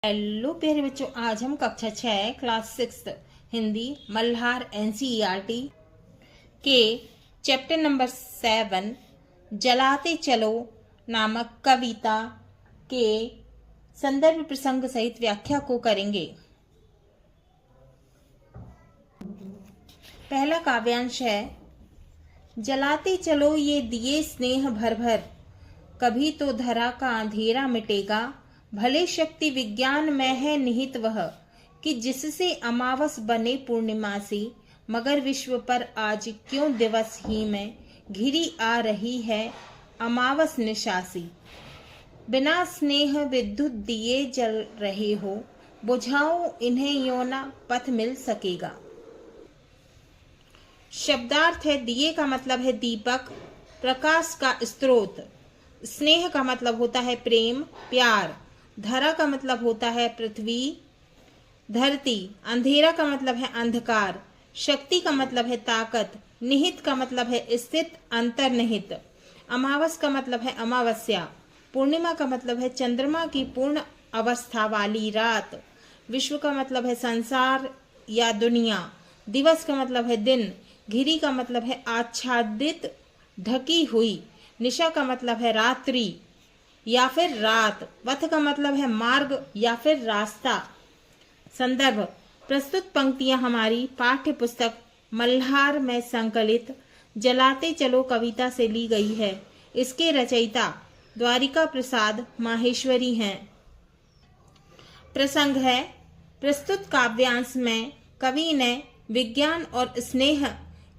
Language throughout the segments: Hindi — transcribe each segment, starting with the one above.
हेलो प्यारे बच्चों, आज हम कक्षा 6 क्लास 6 हिंदी मल्हार एनसीईआरटी के चैप्टर नंबर 7 जलाते चलो नामक कविता के संदर्भ प्रसंग सहित व्याख्या को करेंगे। पहला काव्यांश है, जलाते चलो ये दिए स्नेह भर भर, कभी तो धरा का अंधेरा मिटेगा। भले शक्ति विज्ञान में है निहित वह, कि जिससे अमावस बने पूर्णिमासी, मगर विश्व पर आज क्यों दिवस ही में घिरी आ रही है अमावस निशासी। बिना स्नेह विद्युत दिए जल रहे हो, बुझाओ इन्हें योना पथ मिल सकेगा। शब्दार्थ है, दिए का मतलब है दीपक, प्रकाश का स्रोत। स्नेह का मतलब होता है प्रेम, प्यार। धरा का मतलब होता है पृथ्वी, धरती। अंधेरा का मतलब है अंधकार। शक्ति का मतलब है ताकत। निहित का मतलब है स्थित, अंतर्निहित। अमावस का मतलब है अमावस्या। पूर्णिमा का मतलब है चंद्रमा की पूर्ण अवस्था वाली रात। विश्व का मतलब है संसार या दुनिया। दिवस का मतलब है दिन। घिरी का मतलब है आच्छादित, ढकी हुई। निशा का मतलब है रात्रि या फिर रात। पथ का मतलब है मार्ग या फिर रास्ता। संदर्भ, प्रस्तुत पंक्तियां हमारी पाठ्य पुस्तक मल्हार में संकलित जलाते चलो कविता से ली गई है। इसके रचयिता द्वारिका प्रसाद माहेश्वरी हैं। प्रसंग है, प्रस्तुत काव्यांश में कवि ने विज्ञान और स्नेह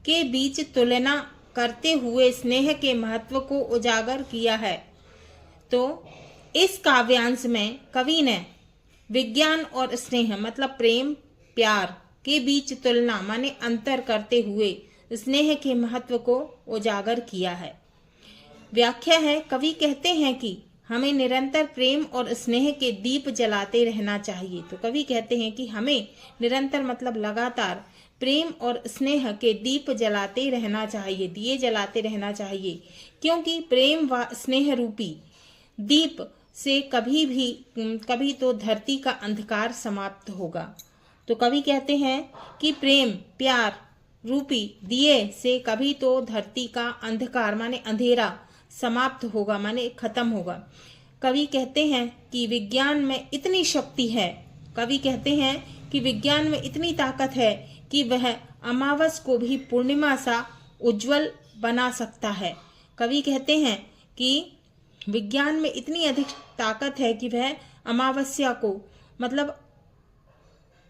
के बीच तुलना करते हुए स्नेह के महत्व को उजागर किया है। तो इस काव्यांश में कवि ने विज्ञान और स्नेह मतलब प्रेम, प्यार के बीच तुलना माने अंतर करते हुए स्नेह के महत्व को उजागर किया है। व्याख्या है, कवि कहते हैं कि हमें निरंतर प्रेम और स्नेह के दीप जलाते रहना चाहिए। तो कवि कहते हैं कि हमें निरंतर मतलब लगातार प्रेम और स्नेह के दीप जलाते रहना चाहिए, दिए जलाते रहना चाहिए, क्योंकि प्रेम व स्नेह रूपी दीप से कभी तो धरती का अंधकार समाप्त होगा। तो कवि कहते हैं कि प्रेम प्यार रूपी दिए से कभी तो धरती का अंधकार माने अंधेरा समाप्त होगा, माने खत्म होगा। कवि कहते हैं कि विज्ञान में इतनी शक्ति है, कवि कहते हैं कि विज्ञान में इतनी ताकत है कि वह अमावस को भी पूर्णिमा सा उज्जवल बना सकता है। कवि कहते हैं कि विज्ञान में इतनी अधिक ताकत है कि वह अमावस्या को मतलब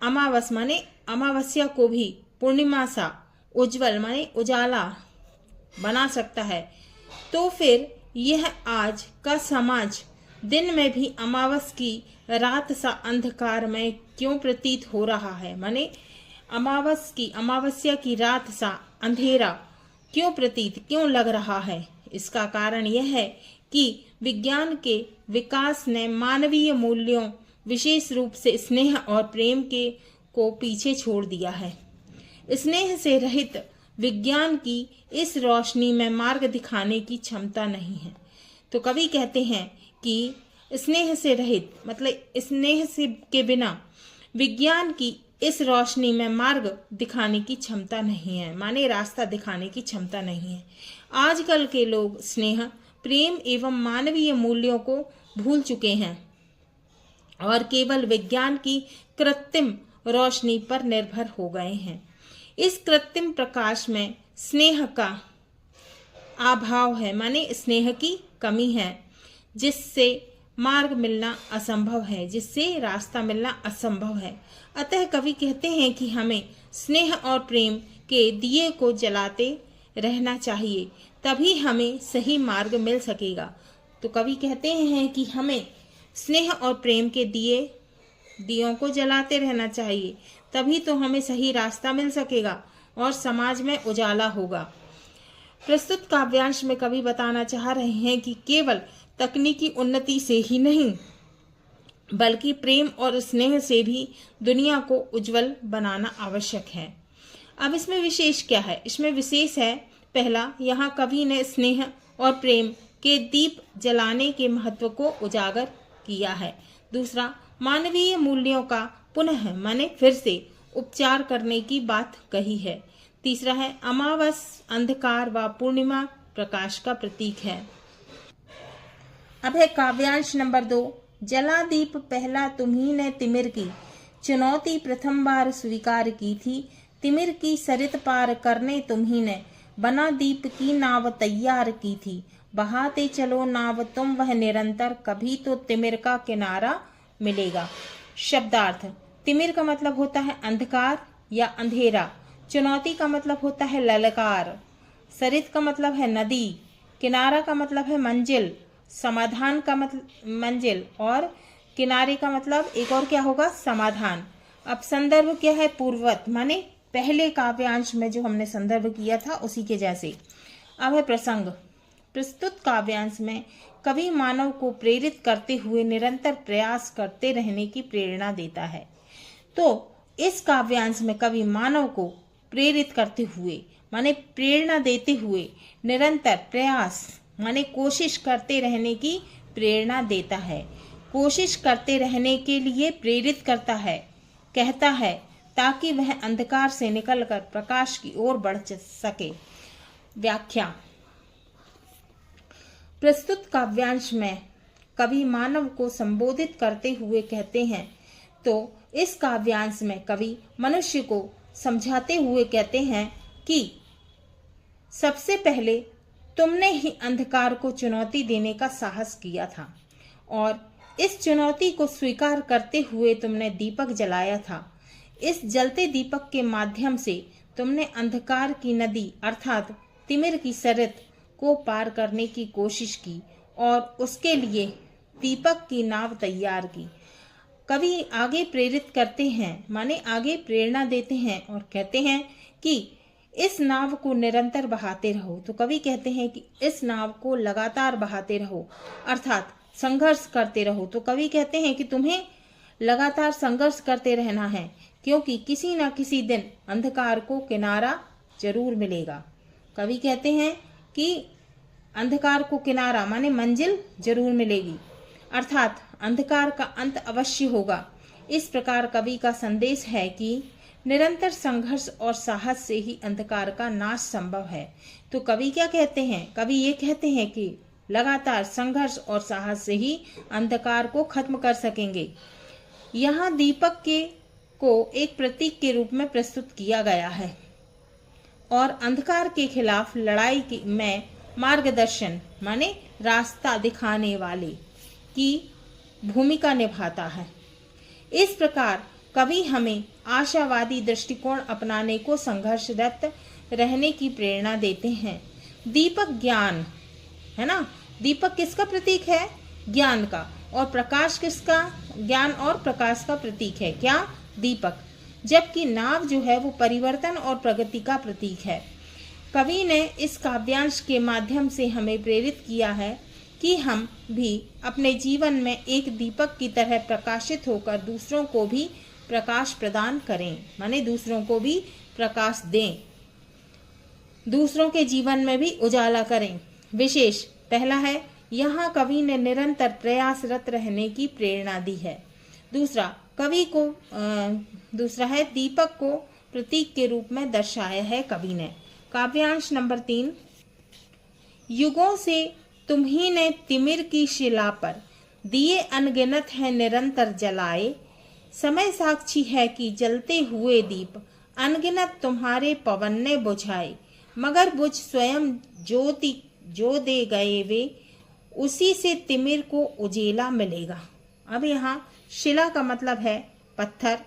अमावस माने अमावस्या को भी पूर्णिमा सा उज्जवल माने उजाला बना सकता है। तो फिर यह आज का समाज दिन में भी अमावस की रात सा अंधकार में क्यों प्रतीत हो रहा है, माने अमावस्या की रात सा अंधेरा क्यों लग रहा है। इसका कारण यह है कि विज्ञान के विकास ने मानवीय मूल्यों विशेष रूप से स्नेह और प्रेम को पीछे छोड़ दिया है। स्नेह से रहित विज्ञान की इस रोशनी में मार्ग दिखाने की क्षमता नहीं है। तो कवि कहते हैं कि स्नेह से रहित मतलब स्नेह से के बिना विज्ञान की इस रोशनी में मार्ग दिखाने की क्षमता नहीं है, माने रास्ता दिखाने की क्षमता नहीं है। आजकल के लोग स्नेह प्रेम एवं मानवीय मूल्यों को भूल चुके हैं और केवल विज्ञान की कृत्रिम रोशनी पर निर्भर हो गए हैं। इस कृत्रिम प्रकाश में स्नेह का अभाव है, माने स्नेह की कमी है, जिससे मार्ग मिलना असंभव है, जिससे रास्ता मिलना असंभव है। अतः कवि कहते हैं कि हमें स्नेह और प्रेम के दिए को जलाते रहना चाहिए, तभी हमें सही मार्ग मिल सकेगा। तो कवि कहते हैं कि हमें स्नेह और प्रेम के दियों को जलाते रहना चाहिए, तभी तो हमें सही रास्ता मिल सकेगा और समाज में उजाला होगा। प्रस्तुत काव्यांश में कवि बताना चाह रहे हैं कि केवल तकनीकी उन्नति से ही नहीं बल्कि प्रेम और स्नेह से भी दुनिया को उज्जवल बनाना आवश्यक है। अब इसमें विशेष क्या है? इसमें विशेष है, पहला, यहाँ कवि ने स्नेह और प्रेम के दीप जलाने के महत्व को उजागर किया है। दूसरा, मानवीय मूल्यों का पुनः माने फिर से उपचार करने की बात कही है। तीसरा है, अमावस अंधकार व पूर्णिमा प्रकाश का प्रतीक है। अब है काव्यांश नंबर 2। जलादीप पहला तुम्ही ने तिमिर की, चुनौती प्रथम बार स्वीकार की थी। तिमिर की सरित पार करने तुम्ही ने, बना दीप की नाव तैयार की थी। बहाते चलो नाव तुम वह निरंतर, कभी तो तिमिर का किनारा मिलेगा। शब्दार्थ, तिमिर का मतलब होता है अंधकार या अंधेरा, चुनौती का मतलब होता है ललकार, सरित का मतलब है नदी, किनारा का मतलब है मंजिल, समाधान का मतलब मंजिल, और किनारे का मतलब एक और क्या होगा, समाधान। अब संदर्भ क्या है, पूर्ववत, माने पहले काव्यांश में जो हमने संदर्भ किया था उसी के जैसे। अब है प्रसंग। प्रस्तुत काव्यांश में कवि मानव को प्रेरित करते हुए निरंतर प्रयास करते रहने की प्रेरणा देता है। तो इस काव्यांश में कवि मानव को प्रेरित करते हुए माने प्रेरणा देते हुए निरंतर प्रयास माने कोशिश करते रहने की प्रेरणा देता है। कोशिश करते रहने के लिए प्रेरित करता है, कहता है, ताकि वह अंधकार से निकलकर प्रकाश की ओर बढ़ सके। व्याख्या। प्रस्तुत काव्यांश में कवि मानव को संबोधित करते हुए कहते हैं, तो इस काव्यांश में कवि मनुष्य को समझाते हुए कहते हैं कि सबसे पहले तुमने ही अंधकार को चुनौती देने का साहस किया था और इस चुनौती को स्वीकार करते हुए तुमने दीपक जलाया था। इस जलते दीपक के माध्यम से तुमने अंधकार की नदी अर्थात तिमिर की सरित को पार करने की कोशिश की और उसके लिए दीपक की नाव तैयार की। कवि आगे प्रेरित करते हैं माने आगे प्रेरणा देते हैं और कहते हैं कि इस नाव को निरंतर बहाते रहो। तो कवि कहते हैं कि इस नाव को लगातार बहाते रहो अर्थात संघर्ष करते रहो। तो कवि कहते हैं कि तुम्हें लगातार संघर्ष करते रहना है, क्योंकि किसी न किसी दिन अंधकार को किनारा जरूर मिलेगा। कवि कहते हैं कि अंधकार को किनारा माने मंजिल जरूर मिलेगी अर्थात अंधकार का अंत अवश्य होगा। इस प्रकार कवि का संदेश है कि निरंतर संघर्ष और साहस से ही अंधकार का नाश संभव है। तो कवि क्या कहते हैं, कवि ये कहते हैं कि लगातार संघर्ष और साहस से ही अंधकार को खत्म कर सकेंगे। यहाँ दीपक को एक प्रतीक के रूप में प्रस्तुत किया गया है और अंधकार के खिलाफ लड़ाई में मार्गदर्शन माने रास्ता दिखाने वाले की भूमिका निभाता है। इस प्रकार कवि हमें आशावादी दृष्टिकोण अपनाने को संघर्षरत रहने की प्रेरणा देते हैं। दीपक ज्ञान है ना, दीपक किसका प्रतीक है, ज्ञान का, और प्रकाश किसका, ज्ञान और प्रकाश का प्रतीक है क्या, दीपक। जबकि नाव जो है वो परिवर्तन और प्रगति का प्रतीक है। कवि ने इस काव्यांश के माध्यम से हमें प्रेरित किया है कि हम भी अपने जीवन में एक दीपक की तरह प्रकाशित होकर दूसरों को भी प्रकाश प्रदान करें, माने दूसरों को भी प्रकाश दें, दूसरों के जीवन में भी उजाला करें। विशेष पहला है, यहाँ कवि ने निरंतर प्रयासरत रहने की प्रेरणा दी है। दूसरा है दीपक को प्रतीक के रूप में दर्शाया है कवि ने। काव्यांश नंबर 3। युगों से तुम्ही ने तिमिर की शिला पर दिए अनगिनत है निरंतर जलाए। समय साक्षी है कि जलते हुए दीप अनगिनत तुम्हारे पवन ने बुझाए। मगर बुझ स्वयं ज्योति जो दे गए वे, उसी से तिमिर को उजेला मिलेगा। अब यहाँ शिला का मतलब है पत्थर,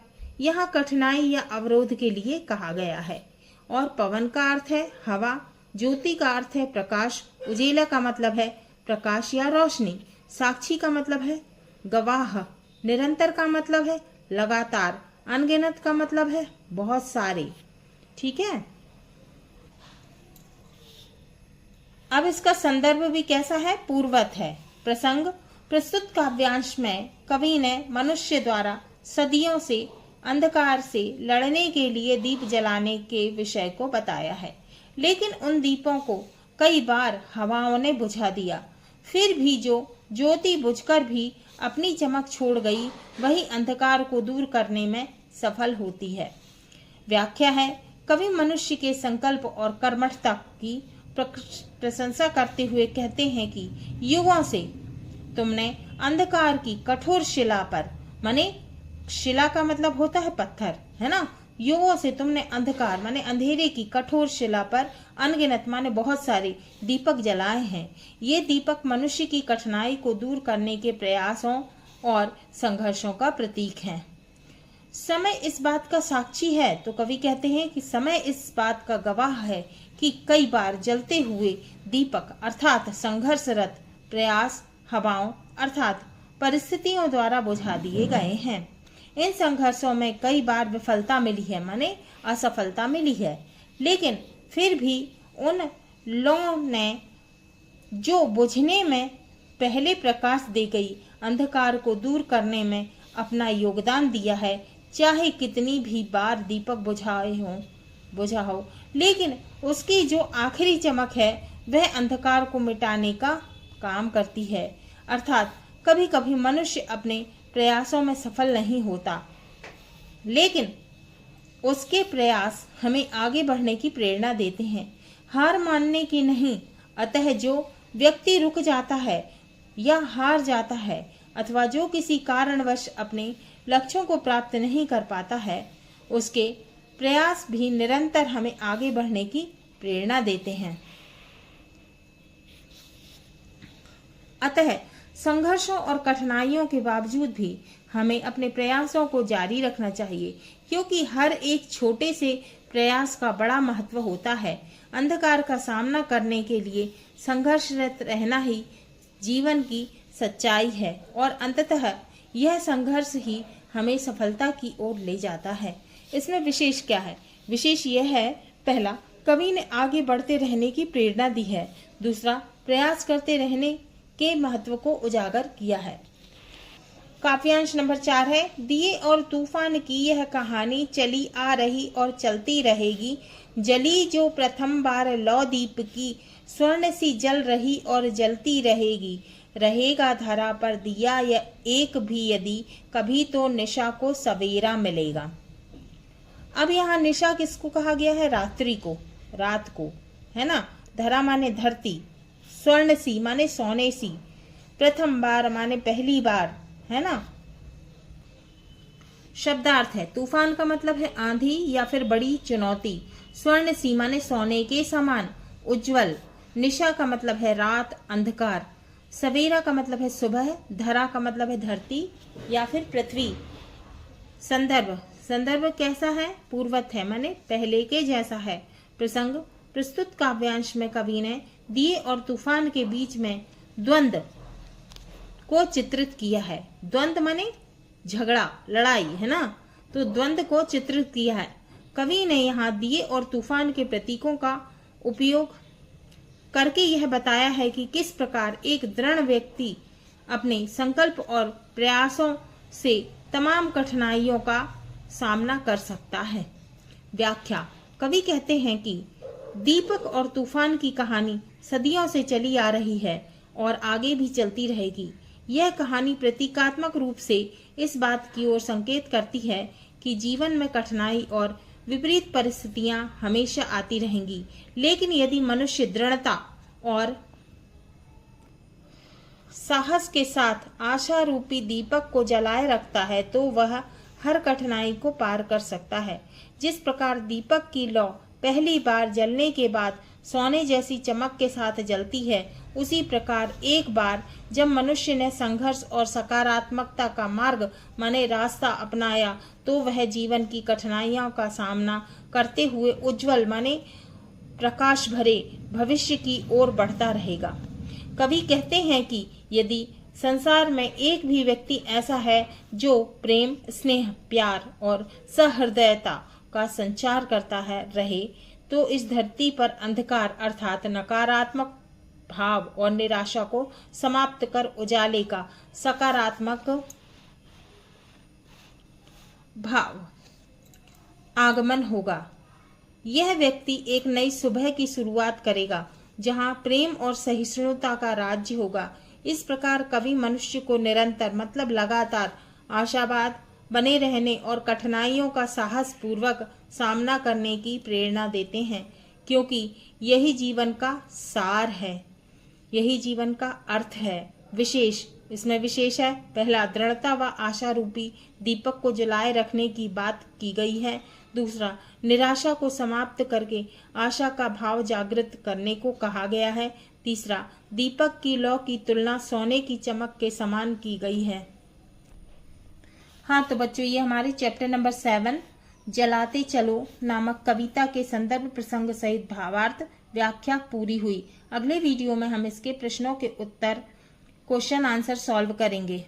यहाँ कठिनाई या अवरोध के लिए कहा गया है। और पवन का अर्थ है हवा, ज्योति का अर्थ है प्रकाश, उजेला का मतलब है प्रकाश या रोशनी, साक्षी का मतलब है गवाह, निरंतर का मतलब है लगातार, अनगिनत का मतलब है बहुत सारे। ठीक है। अब इसका संदर्भ भी कैसा है, पूर्ववत है। प्रसंग। प्रस्तुत काव्यांश में कवि ने मनुष्य द्वारा सदियों से अंधकार से लड़ने के लिए दीप जलाने के विषय को बताया है, लेकिन उन दीपों को कई बार हवाओं ने बुझा दिया। फिर भी जो ज्योति बुझकर भी अपनी चमक छोड़ गई, वही अंधकार को दूर करने में सफल होती है। व्याख्या है, कवि मनुष्य के संकल्प और कर्मठता की प्रशंसा करते हुए कहते हैं कि युगों से तुमने अंधकार की कठोर शिला पर, माने शिला का मतलब होता है पत्थर, है ना, युगों से तुमने अंधकार माने अंधेरे की कठोर शिला पर अनगिनत माने बहुत सारे दीपक जलाए हैं। ये दीपक मनुष्य की कठिनाई को दूर करने के प्रयासों और संघर्षों का प्रतीक हैं। समय इस बात का साक्षी है, तो कवि कहते हैं कि समय इस बात का गवाह है कि कई बार जलते हुए दीपक अर्थात संघर्षरत प्रयास हवाओं अर्थात परिस्थितियों द्वारा बुझा दिए गए हैं। इन संघर्षों में कई बार विफलता मिली है, माने असफलता मिली है, लेकिन फिर भी उन लोगों ने जो बुझने में पहले प्रकाश दे गई अंधकार को दूर करने में अपना योगदान दिया है, चाहे कितनी भी बार दीपक बुझा हो, लेकिन उसकी जो आखिरी चमक है वह अंधकार को मिटाने का काम करती है। अर्थात कभी कभी मनुष्य अपने प्रयासों में सफल नहीं होता, लेकिन उसके प्रयास हमें आगे बढ़ने की प्रेरणा देते हैं, हार मानने की नहीं। अतः जो व्यक्ति रुक जाता है या हार जाता है अथवा जो किसी कारणवश अपने लक्ष्यों को प्राप्त नहीं कर पाता है, उसके प्रयास भी निरंतर हमें आगे बढ़ने की प्रेरणा देते हैं। अतः संघर्षों और कठिनाइयों के बावजूद भी हमें अपने प्रयासों को जारी रखना चाहिए, क्योंकि हर एक छोटे से प्रयास का बड़ा महत्व होता है। अंधकार का सामना करने के लिए संघर्षरत रहना ही जीवन की सच्चाई है और अंततः यह संघर्ष ही हमें सफलता की ओर ले जाता है। इसमें विशेष क्या है? विशेष यह है, पहला, कवि ने आगे बढ़ते रहने की प्रेरणा दी है। दूसरा, प्रयास करते रहने के महत्व को उजागर किया है। काव्यांश नंबर 4 है, दिए और तूफान की यह कहानी चली आ रही और चलती रहेगी। जली जो प्रथम बार लौ दीप की, स्वर्ण सी जल रही और जलती रहेगी। रहेगा धरा पर दिया या एक भी यदि, कभी तो निशा को सवेरा मिलेगा। अब यहाँ निशा किसको कहा गया है? रात्रि को, रात को, है ना। धरा माने धरती, स्वर्ण सी माने सोने सी, प्रथम बार माने पहली बार, है ना। शब्दार्थ है, तूफान का मतलब है आंधी या फिर बड़ी चुनौती। स्वर्ण सी माने सोने के समान, उज्जवल। निशा का मतलब है रात, अंधकार। सवेरा का मतलब है सुबह। धरा का मतलब है धरती या फिर पृथ्वी। संदर्भ, संदर्भ कैसा है? पूर्वत है माने पहले के जैसा है। प्रसंग, प्रस्तुत काव्यांश में कवि ने दिए और तूफान के बीच में द्वंद्व को चित्रित किया है। द्वंद्व माने झगड़ा, लड़ाई, है ना। तो द्वंद्व को चित्रित किया है। कवि ने यहाँ दिए और तूफान के प्रतीकों का उपयोग करके यह बताया है कि किस प्रकार एक दृढ़ व्यक्ति अपने संकल्प और प्रयासों से तमाम कठिनाइयों का सामना कर सकता है। व्याख्या, कवि कहते हैं कि दीपक और तूफान की कहानी सदियों से चली आ रही है और आगे भी चलती रहेगी। यह कहानी प्रतीकात्मक रूप से इस बात की ओर संकेत करती है कि जीवन में कठिनाई और विपरीत परिस्थितियां हमेशा आती रहेंगी, लेकिन यदि मनुष्य दृढ़ता और साहस के साथ आशा रूपी दीपक को जलाए रखता है तो वह हर कठिनाई को पार कर सकता है। जिस प्रकार दीपक की लौ पहली बार जलने के बाद सोने जैसी चमक के साथ जलती है, उसी प्रकार एक बार जब मनुष्य ने संघर्ष और सकारात्मकता का मार्ग माने रास्ता अपनाया तो वह जीवन की कठिनाइयों का सामना करते हुए उज्जवल माने प्रकाश भरे भविष्य की ओर बढ़ता रहेगा। कवि कहते हैं कि यदि संसार में एक भी व्यक्ति ऐसा है जो प्रेम, स्नेह, प्यार और सहृदयता का संचार करता है रहे, तो इस धरती पर अंधकार अर्थात नकारात्मक भाव और निराशा को समाप्त कर उजाले का सकारात्मक भाव आगमन होगा। यह व्यक्ति एक नई सुबह की शुरुआत करेगा जहां प्रेम और सहिष्णुता का राज्य होगा। इस प्रकार कवि मनुष्य को निरंतर मतलब लगातार आशावाद बने रहने और कठिनाइयों का साहस पूर्वक सामना करने की प्रेरणा देते हैं, क्योंकि यही जीवन का सार है, यही जीवन का अर्थ है। विशेष, इसमें विशेष है, पहला, दृढ़ता व आशा रूपी दीपक को जलाए रखने की बात की गई है। दूसरा, निराशा को समाप्त करके आशा का भाव जागृत करने को कहा गया है। तीसरा, दीपक की लौ की तुलना सोने की चमक के समान की गई है। हाँ तो बच्चों, ये हमारे चैप्टर नंबर 7 जलाते चलो नामक कविता के संदर्भ प्रसंग सहित भावार्थ व्याख्या पूरी हुई। अगले वीडियो में हम इसके प्रश्नों के उत्तर क्वेश्चन आंसर सॉल्व करेंगे।